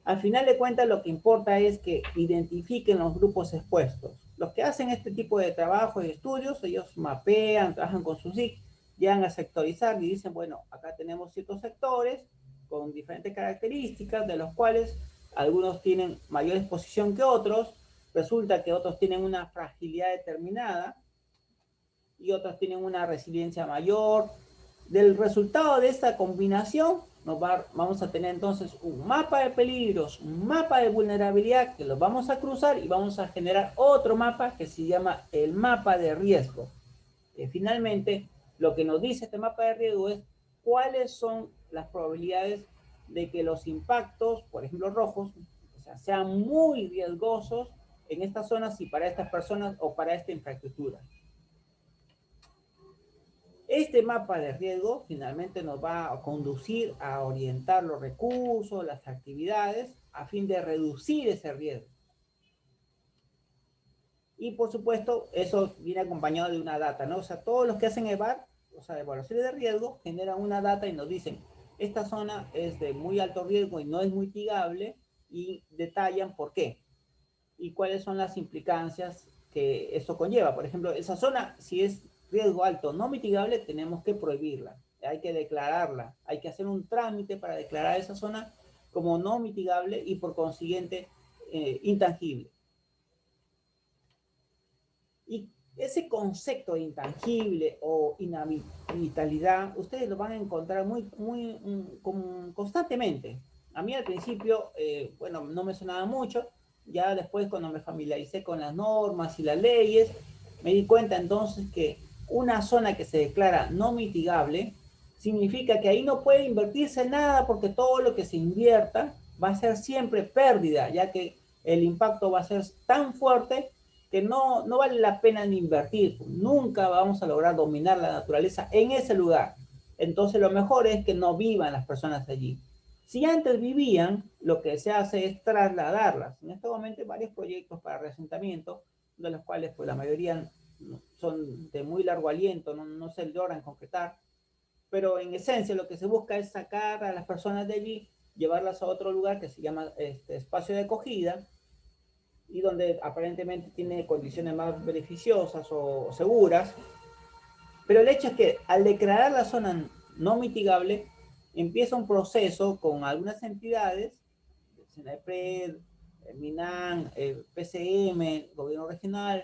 Al final de cuentas, lo que importa es que identifiquen los grupos expuestos. Los que hacen este tipo de trabajo y estudios, ellos mapean, trabajan con sus SIC, llegan a sectorizar y dicen, bueno, acá tenemos ciertos sectores con diferentes características, de los cuales algunos tienen mayor exposición que otros, resulta que otros tienen una fragilidad determinada y otros tienen una resiliencia mayor. Del resultado de esta combinación vamos a tener entonces un mapa de peligros, un mapa de vulnerabilidad que los vamos a cruzar y vamos a generar otro mapa que se llama el mapa de riesgo. Finalmente, lo que nos dice este mapa de riesgo es cuáles son las probabilidades de que los impactos, por ejemplo rojos, o sea, sean muy riesgosos en estas zonas y para estas personas o para esta infraestructura. Este mapa de riesgo finalmente nos va a conducir a orientar los recursos, las actividades, a fin de reducir ese riesgo. Y por supuesto, eso viene acompañado de una data, ¿no? O sea, todos los que hacen EVAR, o sea, evaluaciones de riesgo, generan una data y nos dicen, esta zona es de muy alto riesgo y no es mitigable, y detallan por qué y cuáles son las implicancias que esto conlleva. Por ejemplo, esa zona, si es riesgo alto no mitigable, tenemos que prohibirla, hay que declararla, hay que hacer un trámite para declarar esa zona como no mitigable y por consiguiente intangible. Y ese concepto de intangible o inhabitabilidad, ustedes lo van a encontrar constantemente. A mí al principio, bueno, no me sonaba mucho, ya después cuando me familiaricé con las normas y las leyes, me di cuenta entonces que una zona que se declara no mitigable significa que ahí no puede invertirse nada porque todo lo que se invierta va a ser siempre pérdida, ya que el impacto va a ser tan fuerte que no vale la pena ni invertir. Nunca vamos a lograr dominar la naturaleza en ese lugar. Entonces lo mejor es que no vivan las personas allí. Si antes vivían, lo que se hace es trasladarlas. En este momento hay varios proyectos para reasentamiento, de los cuales pues, la mayoría son de muy largo aliento, no se logran concretar. Pero en esencia lo que se busca es sacar a las personas de allí, llevarlas a otro lugar que se llama espacio de acogida, y donde aparentemente tiene condiciones más beneficiosas o seguras. Pero el hecho es que al declarar la zona no mitigable, empieza un proceso con algunas entidades, el CNEPRED, el MINAN, el PCM, el gobierno regional,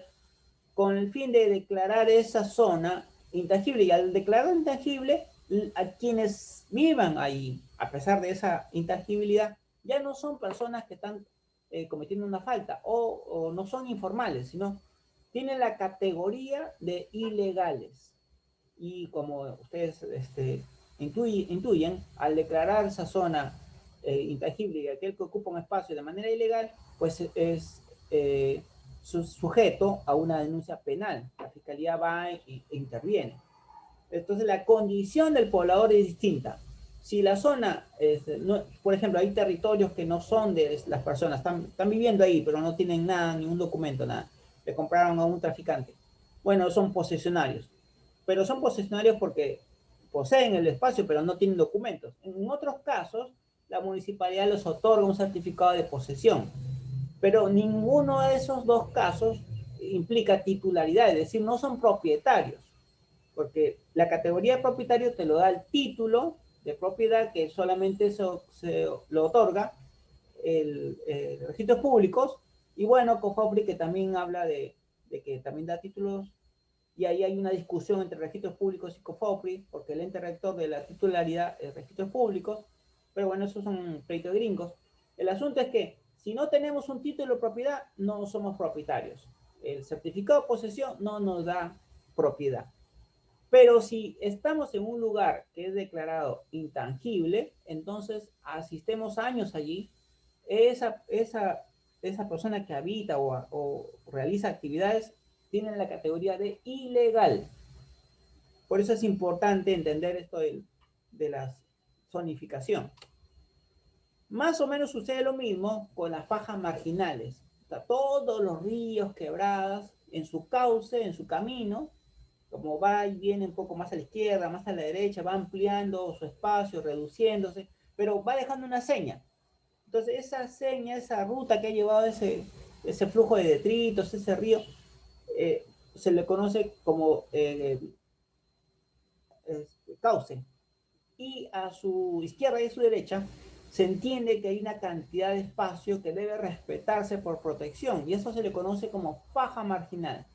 con el fin de declarar esa zona intangible. Y al declarar intangible, a quienes vivan ahí, a pesar de esa intangibilidad, ya no son personas que están cometiendo una falta o no son informales, sino tienen la categoría de ilegales. Y como ustedes intuyen, al declarar esa zona intangible y aquel que ocupa un espacio de manera ilegal, pues es sujeto a una denuncia penal. La fiscalía va e interviene. Entonces la condición del poblador es distinta. Si la zona, no, por ejemplo, hay territorios que no son de las personas, están viviendo ahí, pero no tienen nada, ningún documento, nada. Le compraron a un traficante. Bueno, son posesionarios. Pero son posesionarios porque poseen el espacio, pero no tienen documentos. En otros casos, la municipalidad les otorga un certificado de posesión. Pero ninguno de esos dos casos implica titularidad, es decir, no son propietarios, porque la categoría de propietario te lo da el título de propiedad que solamente se lo otorga el registros públicos, y bueno, COFOPRI que también habla de que también da títulos, y ahí hay una discusión entre registros públicos y COFOPRI, porque el ente rector de la titularidad es registros públicos, pero bueno, esos son pleitos gringos. El asunto es que si no tenemos un título de propiedad, no somos propietarios. El certificado de posesión no nos da propiedad. Pero si estamos en un lugar que es declarado intangible, entonces asistemos años allí, esa persona que habita o realiza actividades tiene la categoría de ilegal. Por eso es importante entender esto de la zonificación. Más o menos sucede lo mismo con las fajas marginales. O sea, todos los ríos, quebradas, en su cauce, en su camino, como va y viene un poco más a la izquierda, más a la derecha, va ampliando su espacio, reduciéndose, pero va dejando una seña. Entonces, esa seña, esa ruta que ha llevado ese flujo de detritos, ese río, se le conoce como cauce. Y a su izquierda y a su derecha se entiende que hay una cantidad de espacio que debe respetarse por protección, y eso se le conoce como faja marginal.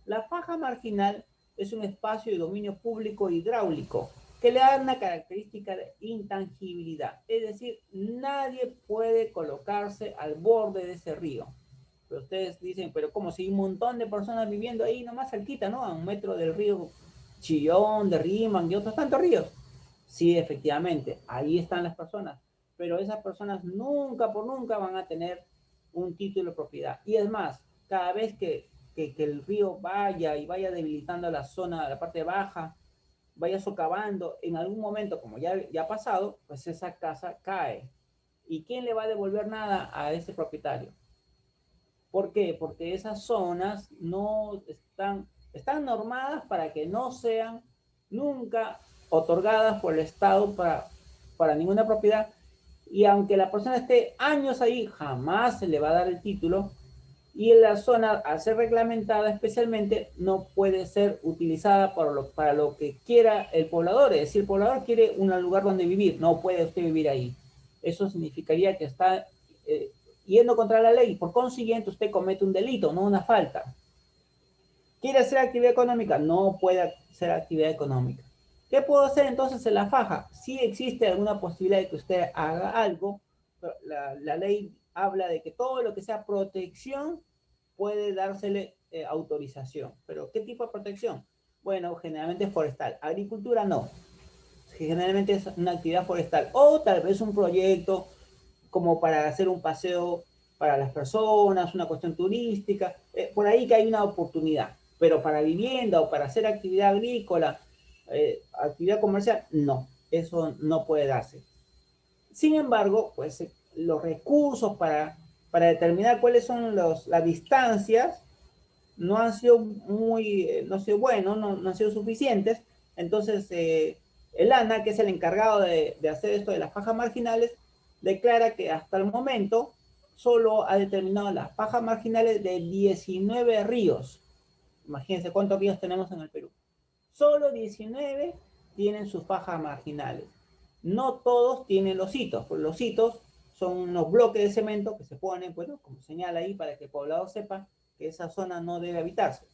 La faja marginal es un espacio de dominio público hidráulico que le da una característica de intangibilidad, es decir, nadie puede colocarse al borde de ese río. Pero ustedes dicen, pero como si hay un montón de personas viviendo ahí nomás cerquita, ¿no? A 1 metro del río Chillón, de Rímac y otros tantos ríos. Sí, efectivamente, ahí están las personas, pero esas personas nunca por nunca van a tener un título de propiedad. Y es más, cada vez que el río vaya y vaya debilitando la zona, la parte baja, vaya socavando, en algún momento, como ya ha pasado, pues esa casa cae. ¿Y quién le va a devolver nada a ese propietario? ¿Por qué? Porque esas zonas no están normadas para que no sean nunca otorgadas por el Estado para ninguna propiedad. Y aunque la persona esté años ahí, jamás se le va a dar el título. Y en la zona, al ser reglamentada especialmente, no puede ser utilizada para lo que quiera el poblador. Es decir, el poblador quiere un lugar donde vivir, no puede usted vivir ahí. Eso significaría que está yendo contra la ley. Por consiguiente, usted comete un delito, no una falta. ¿Quiere hacer actividad económica? No puede hacer actividad económica. ¿Qué puedo hacer entonces en la faja? Sí existe alguna posibilidad de que usted haga algo, pero la ley habla de que todo lo que sea protección puede dársele autorización. ¿Pero qué tipo de protección? Bueno, generalmente forestal. Agricultura no. Generalmente es una actividad forestal. O tal vez un proyecto como para hacer un paseo para las personas, una cuestión turística. Por ahí que hay una oportunidad. Pero para vivienda o para hacer actividad agrícola, actividad comercial, no. Eso no puede darse. Sin embargo, pues los recursos para determinar cuáles son las distancias no han sido no han sido buenos, no han sido suficientes. Entonces, el ANA, que es el encargado de hacer esto de las fajas marginales, declara que hasta el momento solo ha determinado las fajas marginales de 19 ríos. Imagínense cuántos ríos tenemos en el Perú. Solo 19 tienen sus fajas marginales. No todos tienen los hitos, porque los hitos son unos bloques de cemento que se ponen, bueno, como señala ahí, para que el poblado sepa que esa zona no debe habitarse.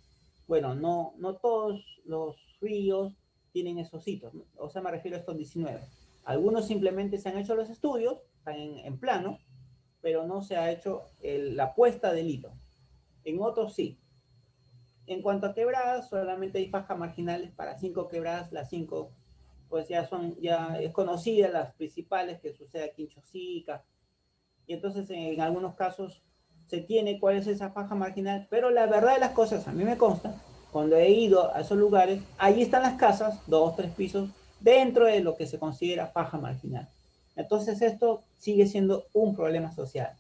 Bueno, no todos los ríos tienen esos hitos, ¿no? O sea, me refiero a estos 19. Algunos simplemente se han hecho los estudios, están en plano, pero no se ha hecho la puesta del hito. En otros sí. En cuanto a quebradas, solamente hay fajas marginales para 5 quebradas. Las 5 pues ya es conocida, las principales que sucede aquí en Chosica. Y entonces en algunos casos se tiene cuál es esa faja marginal, pero la verdad de las cosas, a mí me consta, cuando he ido a esos lugares, ahí están las casas, 2, 3 pisos, dentro de lo que se considera faja marginal. Entonces esto sigue siendo un problema social.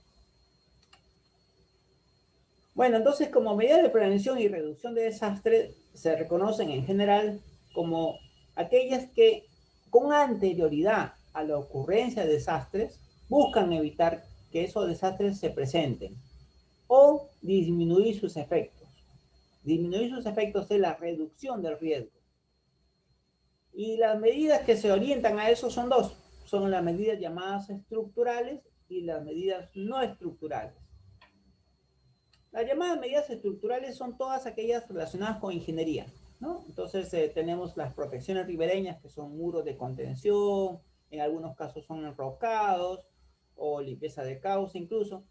Bueno, entonces como medida de prevención y reducción de desastres se reconocen en general como aquellas que con anterioridad a la ocurrencia de desastres buscan evitar que esos desastres se presenten o disminuir sus efectos. Disminuir sus efectos es la reducción del riesgo. Y las medidas que se orientan a eso son dos. Son las medidas llamadas estructurales y las medidas no estructurales. Las llamadas medidas estructurales son todas aquellas relacionadas con ingeniería, ¿no? Entonces tenemos las protecciones ribereñas, que son muros de contención, en algunos casos son enrocados, o limpieza de cauce incluso.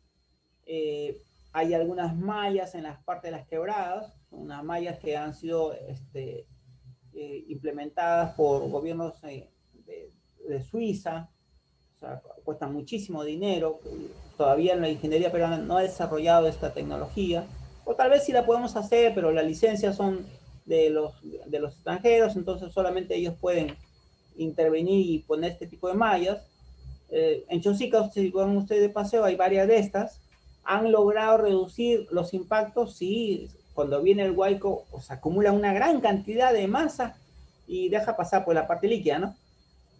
Hay algunas mallas en las partes de las quebradas, unas mallas que han sido implementadas por gobiernos de Suiza, o sea, cuesta muchísimo dinero. Todavía la ingeniería peruana no ha desarrollado esta tecnología, o tal vez sí la podemos hacer, pero las licencias son de los extranjeros, entonces solamente ellos pueden intervenir y poner este tipo de mallas. En Chosica, si van ustedes de paseo, hay varias de estas. Han logrado reducir los impactos, sí, cuando viene el huaico, o sea, acumula una gran cantidad de masa y deja pasar por la parte líquida, ¿no?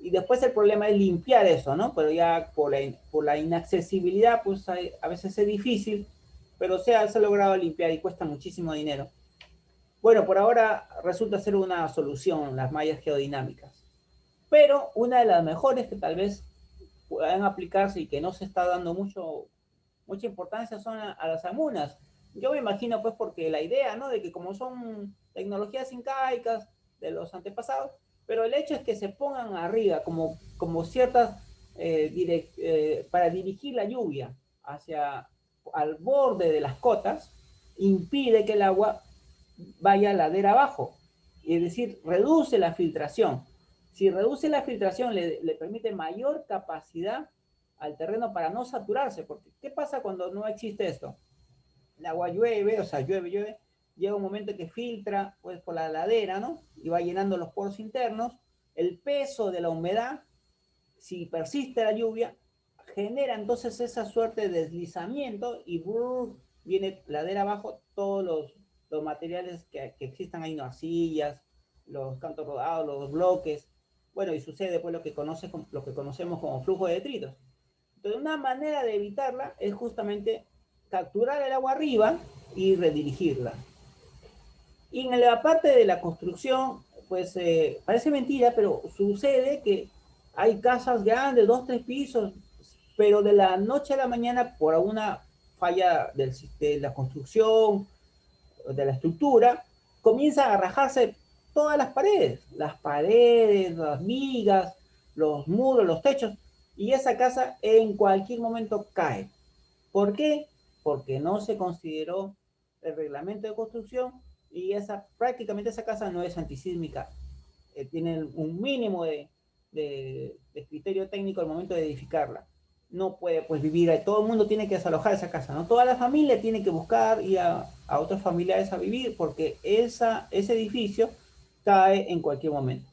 Y después el problema es limpiar eso, ¿no? Pero ya por la inaccesibilidad, pues a veces es difícil, pero se ha logrado limpiar y cuesta muchísimo dinero. Bueno, por ahora resulta ser una solución las mallas geodinámicas. Pero una de las mejores que tal vez puedan aplicarse y que no se está dando mucha importancia son a las amunas. Yo me imagino pues porque la idea, ¿no? De que como son tecnologías incaicas de los antepasados, pero el hecho es que se pongan arriba como ciertas, para dirigir la lluvia hacia al borde de las cotas, impide que el agua vaya ladera abajo, es decir, reduce la filtración. Si reduce la filtración, le permite mayor capacidad al terreno para no saturarse, porque ¿qué pasa cuando no existe esto? El agua llueve, o sea, llueve, llega un momento que filtra pues por la ladera, ¿no? Y va llenando los poros internos, el peso de la humedad, si persiste la lluvia, genera entonces esa suerte de deslizamiento y viene ladera abajo todos los materiales que existan ahí, no, arcillas, los cantos rodados, los bloques, bueno, y sucede pues lo que conocemos como flujo de detritos. Entonces, una manera de evitarla es justamente capturar el agua arriba y redirigirla. Y en la parte de la construcción, pues parece mentira, pero sucede que hay casas grandes, 2, 3 pisos, pero de la noche a la mañana, por alguna falla de la construcción, de la estructura, comienza a rajarse todas las paredes, las vigas, los muros, los techos, y esa casa en cualquier momento cae. ¿Por qué? Porque no se consideró el reglamento de construcción y prácticamente esa casa no es antisísmica. Tiene un mínimo de criterio técnico al momento de edificarla. No puede pues vivir ahí. Todo el mundo tiene que desalojar esa casa, ¿no? Toda la familia tiene que buscar ir a otros familiares a vivir porque ese edificio cae en cualquier momento.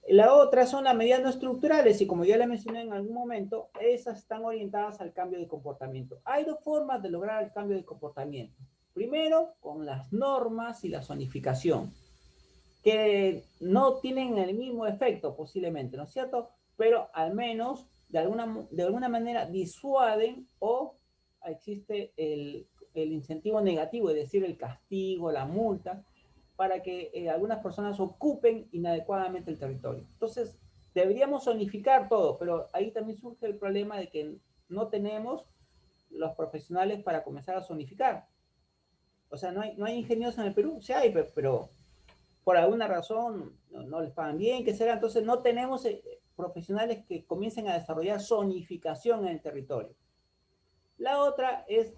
La otra son las medidas no estructurales y como ya le mencioné en algún momento, esas están orientadas al cambio de comportamiento. Hay dos formas de lograr el cambio de comportamiento. Primero, con las normas y la zonificación, que no tienen el mismo efecto posiblemente, ¿no es cierto? Pero al menos de alguna manera disuaden o existe el incentivo negativo, es decir, el castigo, la multa, para que algunas personas ocupen inadecuadamente el territorio. Entonces, deberíamos zonificar todo, pero ahí también surge el problema de que no tenemos los profesionales para comenzar a zonificar. O sea, no hay ingenieros en el Perú, sí hay, pero por alguna razón no les pagan bien, que será. Entonces, no tenemos profesionales que comiencen a desarrollar zonificación en el territorio. La otra es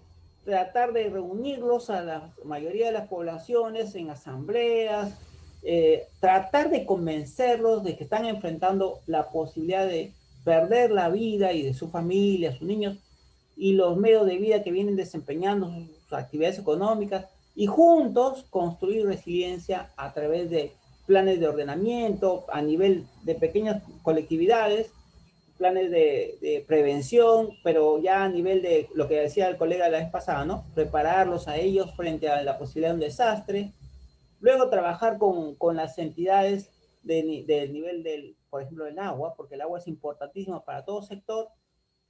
tratar de reunirlos a la mayoría de las poblaciones en asambleas, tratar de convencerlos de que están enfrentando la posibilidad de perder la vida y de su familia, sus niños, y los medios de vida que vienen desempeñando, sus actividades económicas, y juntos construir resiliencia a través de planes de ordenamiento a nivel de pequeñas colectividades, planes de prevención, pero ya a nivel de lo que decía el colega la vez pasada, ¿no? Prepararlos a ellos frente a la posibilidad de un desastre. Luego trabajar con las entidades del nivel por ejemplo, del agua, porque el agua es importantísimo para todo sector,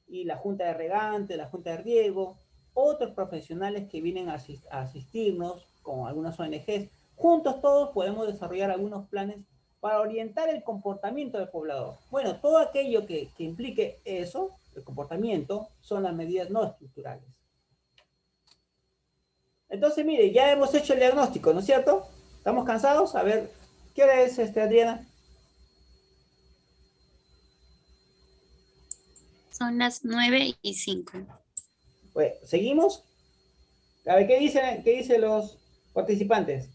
y la Junta de Regantes, la Junta de Riego, otros profesionales que vienen a asistirnos, como algunas ONGs. Juntos todos podemos desarrollar algunos planes para orientar el comportamiento del poblador. Bueno, todo aquello que implique eso, el comportamiento, son las medidas no estructurales. Entonces, mire, ya hemos hecho el diagnóstico, ¿no es cierto? ¿Estamos cansados? A ver, ¿qué hora es, Adriana? Son las 9:05. Bueno, ¿seguimos? A ver, ¿qué dicen los participantes?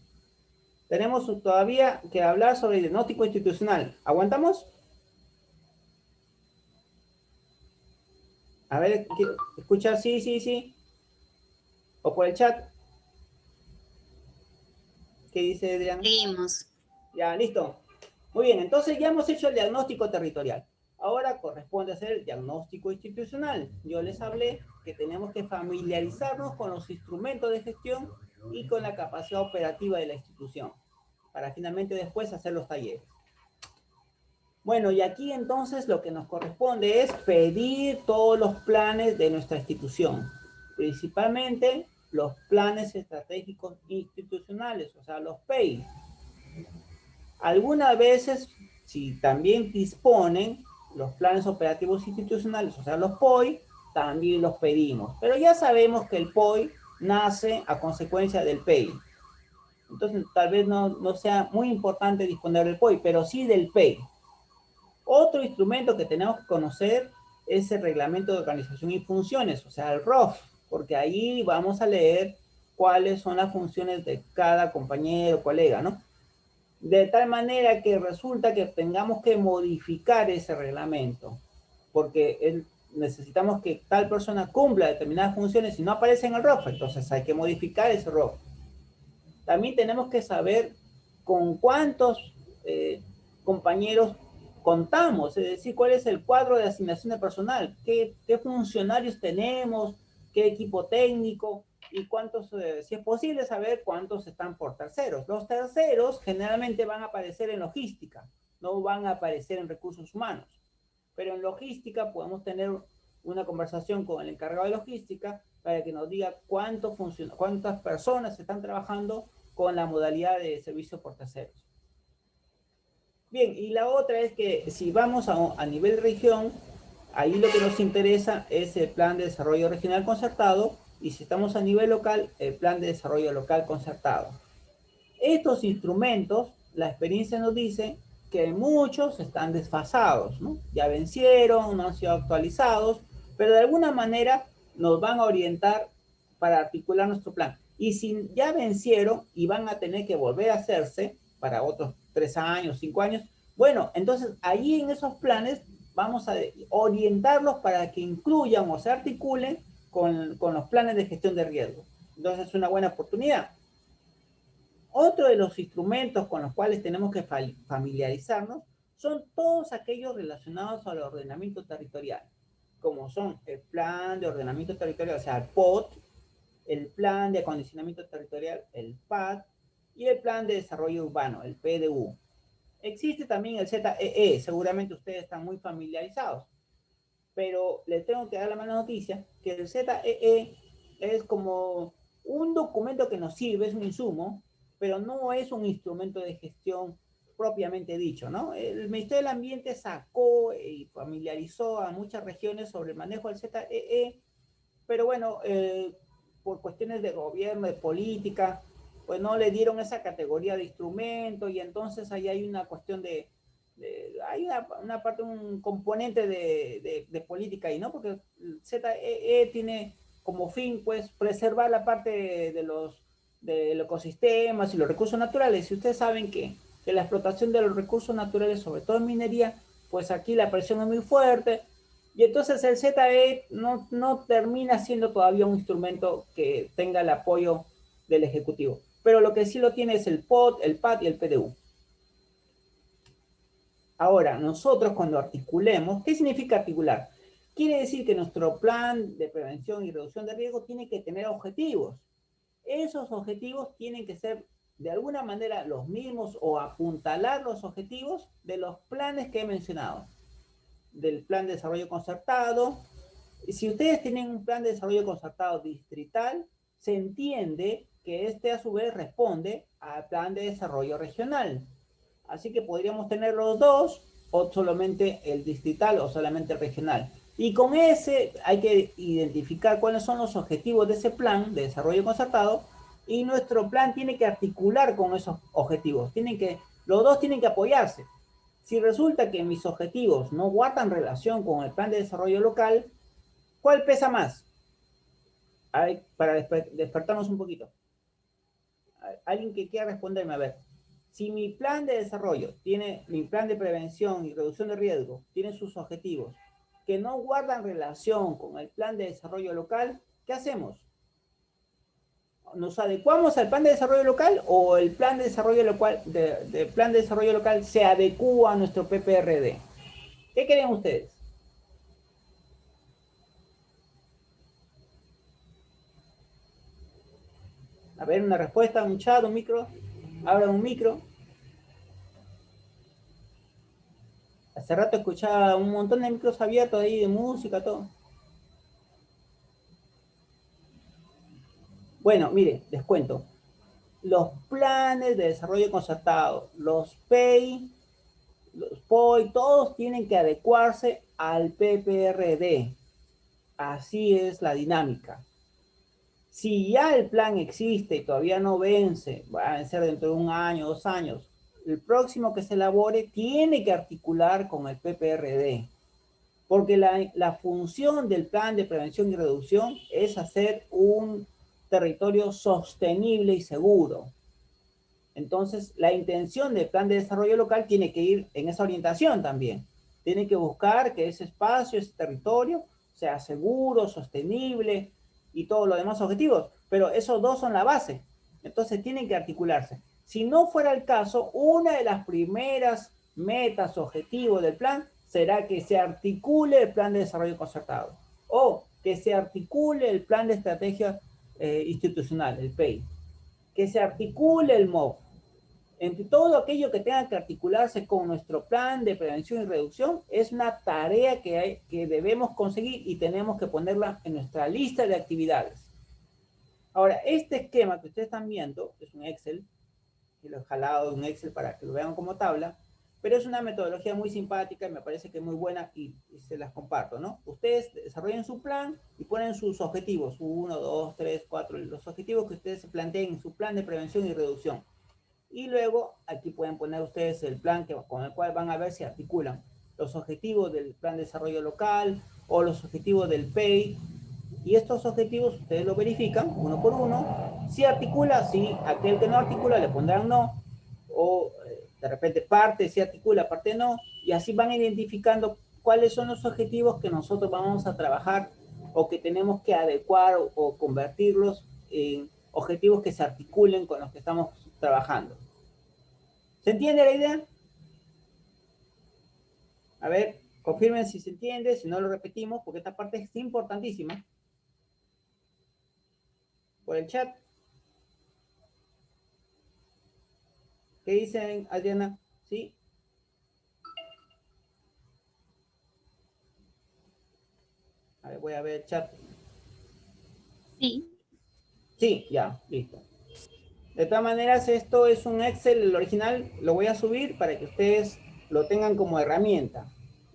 Tenemos todavía que hablar sobre el diagnóstico institucional. ¿Aguantamos? A ver, escuchar sí, sí, sí. O por el chat. ¿Qué dice Adrián? Seguimos. Ya, listo. Muy bien, entonces ya hemos hecho el diagnóstico territorial. Ahora corresponde hacer el diagnóstico institucional. Yo les hablé que tenemos que familiarizarnos con los instrumentos de gestión y con la capacidad operativa de la institución, para finalmente después hacer los talleres. Bueno, y aquí entonces lo que nos corresponde es pedir todos los planes de nuestra institución, principalmente los planes estratégicos institucionales, o sea, los PEI. Algunas veces, si también disponen los planes operativos institucionales, o sea, los POI, también los pedimos. Pero ya sabemos que el POI nace a consecuencia del PEI. Entonces, tal vez no sea muy importante disponer del POI, pero sí del PEI. Otro instrumento que tenemos que conocer es el Reglamento de Organización y Funciones, o sea, el ROF, porque ahí vamos a leer cuáles son las funciones de cada compañero o colega, ¿no? De tal manera que resulta que tengamos que modificar ese reglamento, porque necesitamos que tal persona cumpla determinadas funciones y no aparece en el ROF, entonces hay que modificar ese ROF. También tenemos que saber con cuántos compañeros contamos, es decir, cuál es el cuadro de asignación de personal, qué funcionarios tenemos, qué equipo técnico y cuántos, si es posible saber cuántos están por terceros. Los terceros generalmente van a aparecer en logística, no van a aparecer en recursos humanos, pero en logística podemos tener una conversación con el encargado de logística para que nos diga cuántas personas están trabajando con la modalidad de servicio por terceros. Bien, y la otra es que si vamos a nivel región, ahí lo que nos interesa es el plan de desarrollo regional concertado, y si estamos a nivel local, el plan de desarrollo local concertado. Estos instrumentos, la experiencia nos dice que muchos están desfasados, ¿no? Ya vencieron, no han sido actualizados, pero de alguna manera nos van a orientar para articular nuestro plan. Y si ya vencieron y van a tener que volver a hacerse para otros 3 años, 5 años, bueno, entonces ahí en esos planes vamos a orientarlos para que incluyan o se articulen con los planes de gestión de riesgo. Entonces es una buena oportunidad. Otro de los instrumentos con los cuales tenemos que familiarizarnos son todos aquellos relacionados al ordenamiento territorial, como son el plan de ordenamiento territorial, o sea, el POT, el plan de acondicionamiento territorial, el PAD, y el plan de desarrollo urbano, el PDU. Existe también el ZEE, seguramente ustedes están muy familiarizados, pero les tengo que dar la mala noticia que el ZEE es como un documento que nos sirve, es un insumo, pero no es un instrumento de gestión propiamente dicho, ¿no? El Ministerio del Ambiente sacó y familiarizó a muchas regiones sobre el manejo del ZEE, pero bueno, por cuestiones de gobierno, de política, pues no le dieron esa categoría de instrumento, y entonces ahí hay una cuestión hay una parte, un componente de política ahí, ¿no? Porque el ZEE tiene como fin, pues, preservar la parte de los ecosistemas y los recursos naturales. Y ustedes saben que la explotación de los recursos naturales, sobre todo en minería, pues aquí la presión es muy fuerte, y entonces el ZE no termina siendo todavía un instrumento que tenga el apoyo del Ejecutivo. Pero lo que sí lo tiene es el POT, el PAD y el PDU. Ahora, nosotros cuando articulemos, ¿qué significa articular? Quiere decir que nuestro plan de prevención y reducción de riesgo tiene que tener objetivos. Esos objetivos tienen que ser de alguna manera los mismos o apuntalar los objetivos de los planes que he mencionado. Del plan de desarrollo concertado. Si ustedes tienen un plan de desarrollo concertado distrital, se entiende que este a su vez responde al plan de desarrollo regional. Así que podríamos tener los dos, o solamente el distrital o solamente el regional. Y con ese hay que identificar cuáles son los objetivos de ese plan de desarrollo concertado, y nuestro plan tiene que articular con esos objetivos. Los dos tienen que apoyarse. Si resulta que mis objetivos no guardan relación con el plan de desarrollo local, ¿cuál pesa más? Para despertarnos un poquito. Alguien que quiera responderme, a ver. Si mi plan de desarrollo mi plan de prevención y reducción de riesgo tiene sus objetivos que no guardan relación con el plan de desarrollo local, ¿qué hacemos? ¿Nos adecuamos al plan de desarrollo local, o el plan de desarrollo local, plan de desarrollo local se adecua a nuestro PPRD? ¿Qué creen ustedes? A ver, una respuesta, un chat, un micro. Abra un micro. Hace rato escuchaba un montón de micros abiertos ahí de música, todo. Bueno, mire, les cuento. Los planes de desarrollo concertado, los PEI, los POI, todos tienen que adecuarse al PPRD. Así es la dinámica. Si ya el plan existe y todavía no vence, va a vencer dentro de un año, 2 años, el próximo que se elabore tiene que articular con el PPRD, porque la función del plan de prevención y reducción es hacer un territorio sostenible y seguro. Entonces, la intención del plan de desarrollo local tiene que ir en esa orientación también. Tiene que buscar que ese espacio, ese territorio, sea seguro, sostenible y todos los demás objetivos. Pero esos dos son la base. Entonces, tienen que articularse. Si no fuera el caso, una de las primeras metas, objetivos del plan será que se articule el plan de desarrollo concertado o que se articule el plan de estrategia institucional, el PEI, que se articule el MOB, entre todo aquello que tenga que articularse con nuestro plan de prevención y reducción, es una tarea que debemos conseguir y tenemos que ponerla en nuestra lista de actividades. Ahora, este esquema que ustedes están viendo es un Excel, y lo he jalado de un Excel para que lo vean como tabla, pero es una metodología muy simpática y me parece que es muy buena y se las comparto, ¿no? Ustedes desarrollen su plan y ponen sus objetivos, 1, 2, 3, 4, los objetivos que ustedes se planteen en su plan de prevención y reducción. Y luego aquí pueden poner ustedes el plan con el cual van a ver si articulan los objetivos del plan de desarrollo local o los objetivos del PEI. Y estos objetivos ustedes lo verifican uno por uno. Si articula, sí, aquel que no articula le pondrán no. O de repente parte si articula, parte no. Y así van identificando cuáles son los objetivos que nosotros vamos a trabajar o que tenemos que adecuar o convertirlos en objetivos que se articulen con los que estamos trabajando. ¿Se entiende la idea? A ver, confirmen si se entiende, si no lo repetimos, porque esta parte es importantísima. Por el chat. ¿Qué dicen, Adriana? ¿Sí? A ver, voy a ver el chat. Sí. Sí, ya, listo. De todas maneras, esto es un Excel, el original, lo voy a subir para que ustedes lo tengan como herramienta.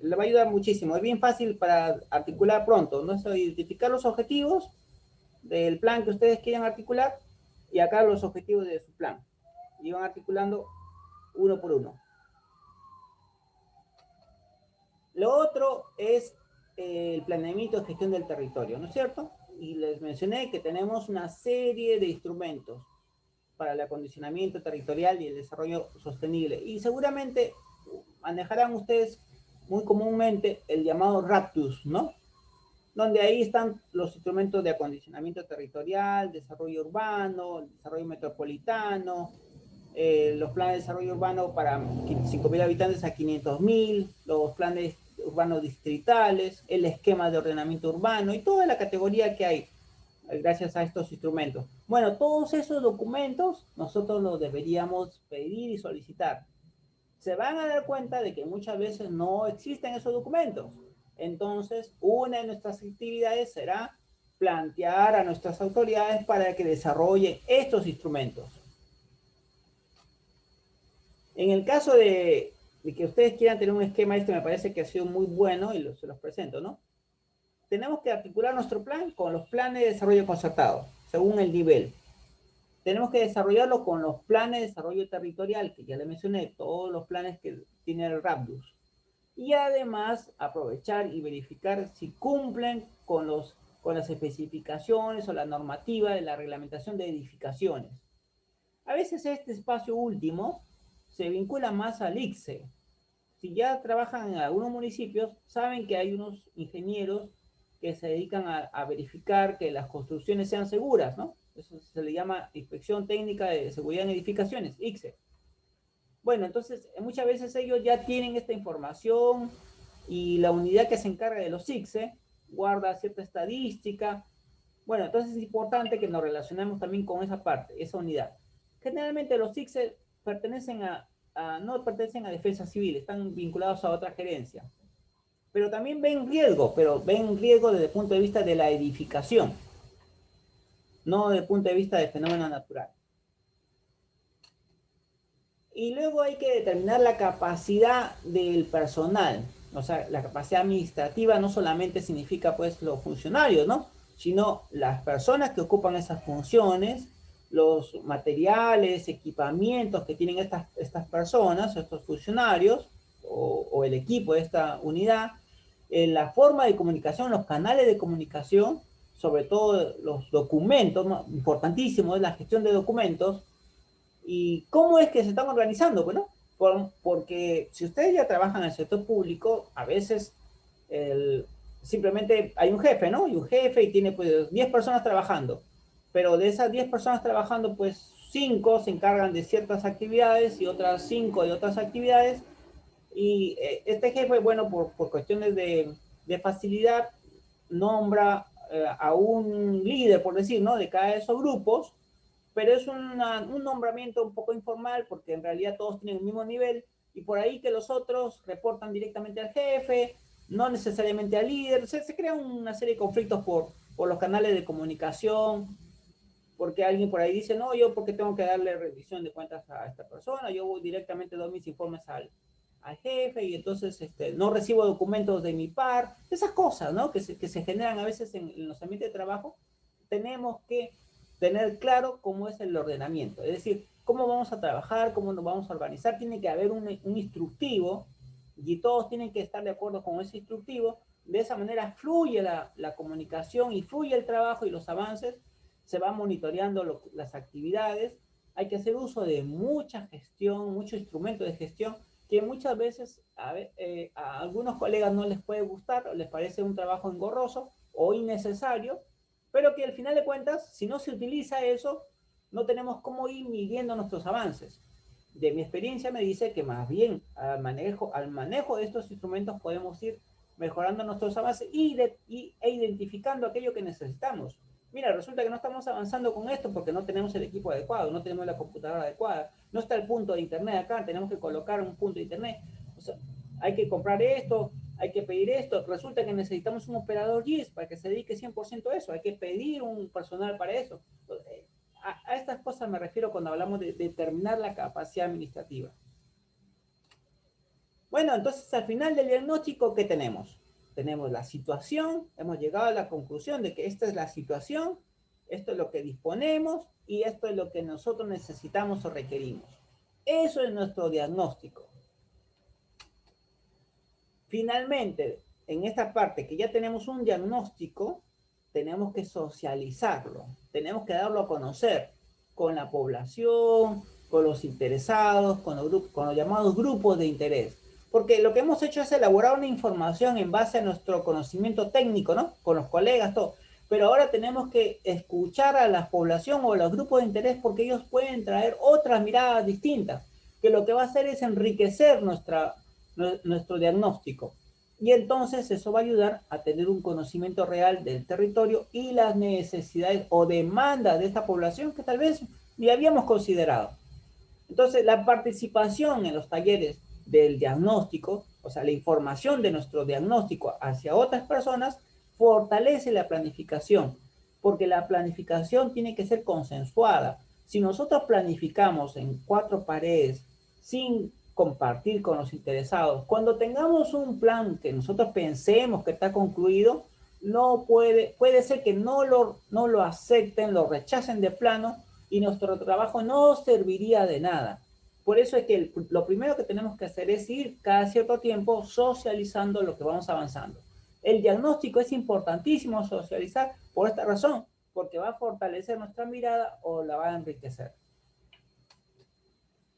Le va a ayudar muchísimo. Es bien fácil para articular pronto, ¿no? Es identificar los objetivos del plan que ustedes quieran articular y acá los objetivos de su plan. Y van articulando uno por uno. Lo otro es el planeamiento de gestión del territorio, ¿no es cierto? Y les mencioné que tenemos una serie de instrumentos para el acondicionamiento territorial y el desarrollo sostenible. Y seguramente manejarán ustedes muy comúnmente el llamado RAPTUS, ¿no? Donde ahí están los instrumentos de acondicionamiento territorial, desarrollo urbano, desarrollo metropolitano, los planes de desarrollo urbano para 5.000 habitantes a 500.000, los planes urbanos distritales, el esquema de ordenamiento urbano y toda la categoría que hay gracias a estos instrumentos. Bueno, todos esos documentos nosotros los deberíamos pedir y solicitar. Se van a dar cuenta de que muchas veces no existen esos documentos. Entonces, una de nuestras actividades será plantear a nuestras autoridades para que desarrollen estos instrumentos. En el caso de que ustedes quieran tener un esquema, este me parece que ha sido muy bueno y se los presento, ¿no? Tenemos que articular nuestro plan con los planes de desarrollo concertado, según el nivel. Tenemos que desarrollarlo con los planes de desarrollo territorial, que ya les mencioné, todos los planes que tiene el RAPDUS. Y además aprovechar y verificar si cumplen con las especificaciones o la normativa de la reglamentación de edificaciones. A veces este espacio último se vincula más al ICSE. Si ya trabajan en algunos municipios, saben que hay unos ingenieros que se dedican a verificar que las construcciones sean seguras, ¿no? Eso se le llama Inspección Técnica de Seguridad en Edificaciones, ICSE. Bueno, entonces muchas veces ellos ya tienen esta información y la unidad que se encarga de los ICSE guarda cierta estadística. Bueno, entonces es importante que nos relacionemos también con esa parte, esa unidad. Generalmente los ICSE pertenecen no pertenecen a defensa civil, están vinculados a otra gerencia. Pero también ven riesgo, pero ven riesgo desde el punto de vista de la edificación, no desde el punto de vista del fenómeno natural. Y luego hay que determinar la capacidad del personal. O sea, la capacidad administrativa no solamente significa pues los funcionarios, ¿no? Sino las personas que ocupan esas funciones, los materiales, equipamientos que tienen estas personas, estos funcionarios, o el equipo de esta unidad, la forma de comunicación, los canales de comunicación, sobre todo los documentos, ¿no? Importantísimo es la gestión de documentos. ¿Y cómo es que se están organizando? Bueno, porque si ustedes ya trabajan en el sector público, a veces simplemente hay un jefe, ¿no? Y un jefe y tiene pues 10 personas trabajando. Pero de esas 10 personas trabajando, pues 5 se encargan de ciertas actividades y otras 5 de otras actividades. Y este jefe, bueno, por cuestiones de facilidad, nombra a un líder, por decir, ¿no? De cada de esos grupos, pero es un nombramiento un poco informal porque en realidad todos tienen el mismo nivel y por ahí que los otros reportan directamente al jefe, no necesariamente al líder. Se crea una serie de conflictos por los canales de comunicación, porque alguien por ahí dice, no, yo porque tengo que darle revisión de cuentas a esta persona, yo voy directamente doy mis informes al jefe y entonces no recibo documentos de mi par, esas cosas, ¿no? Que se generan a veces en los ambientes de trabajo. Tenemos que tener claro cómo es el ordenamiento, es decir, cómo vamos a trabajar, cómo nos vamos a organizar. Tiene que haber un instructivo y todos tienen que estar de acuerdo con ese instructivo. De esa manera fluye la comunicación y fluye el trabajo y los avances, se van monitoreando las actividades. Hay que hacer uso de mucha gestión, mucho instrumento de gestión, que muchas veces a algunos colegas no les puede gustar o les parece un trabajo engorroso o innecesario, pero que al final de cuentas, si no se utiliza eso, no tenemos cómo ir midiendo nuestros avances. De mi experiencia me dice que más bien al manejo de estos instrumentos podemos ir mejorando nuestros avances e identificando aquello que necesitamos. Mira, resulta que no estamos avanzando con esto porque no tenemos el equipo adecuado, no tenemos la computadora adecuada, no está el punto de internet acá, tenemos que colocar un punto de internet. O sea, hay que comprar esto, hay que pedir esto. Resulta que necesitamos un operador GIS para que se dedique 100% a eso, hay que pedir un personal para eso. A estas cosas me refiero cuando hablamos de determinar la capacidad administrativa. Bueno, entonces al final del diagnóstico, ¿qué tenemos? Tenemos la situación, hemos llegado a la conclusión de que esta es la situación, esto es lo que disponemos y esto es lo que nosotros necesitamos o requerimos. Eso es nuestro diagnóstico. Finalmente, en esta parte que ya tenemos un diagnóstico, tenemos que socializarlo, tenemos que darlo a conocer con la población, con los interesados, con los llamados grupos de interés. Porque lo que hemos hecho es elaborar una información en base a nuestro conocimiento técnico, ¿no? Con los colegas, todo. Pero ahora tenemos que escuchar a la población o a los grupos de interés porque ellos pueden traer otras miradas distintas, que lo que va a hacer es enriquecer nuestro diagnóstico. Y entonces eso va a ayudar a tener un conocimiento real del territorio y las necesidades o demandas de esta población que tal vez ni habíamos considerado. Entonces, la participación en los talleres del diagnóstico, o sea, la información de nuestro diagnóstico hacia otras personas, fortalece la planificación, porque la planificación tiene que ser consensuada. Si nosotros planificamos en 4 paredes sin compartir con los interesados, cuando tengamos un plan que nosotros pensemos que está concluido, no puede ser que no lo acepten, lo rechacen de plano y nuestro trabajo no serviría de nada. Por eso es que lo primero que tenemos que hacer es ir cada cierto tiempo socializando lo que vamos avanzando. El diagnóstico es importantísimo socializar por esta razón, porque va a fortalecer nuestra mirada o la va a enriquecer.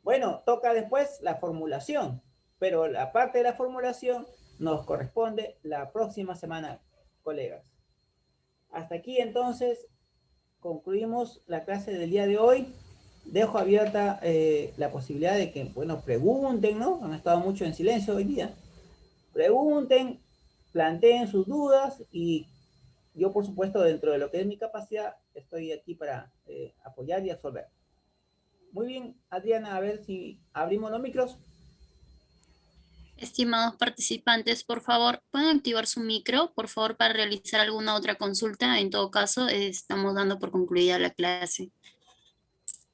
Bueno, toca después la formulación, pero la parte de la formulación nos corresponde la próxima semana, colegas. Hasta aquí entonces concluimos la clase del día de hoy. Dejo abierta la posibilidad de que, bueno, pregunten, ¿no? Han estado mucho en silencio hoy día. Pregunten, planteen sus dudas y yo, por supuesto, dentro de lo que es mi capacidad, estoy aquí para apoyar y absorber. Muy bien, Adriana, a ver si abrimos los micros. Estimados participantes, por favor, ¿pueden activar su micro, por favor, para realizar alguna otra consulta? En todo caso, estamos dando por concluida la clase.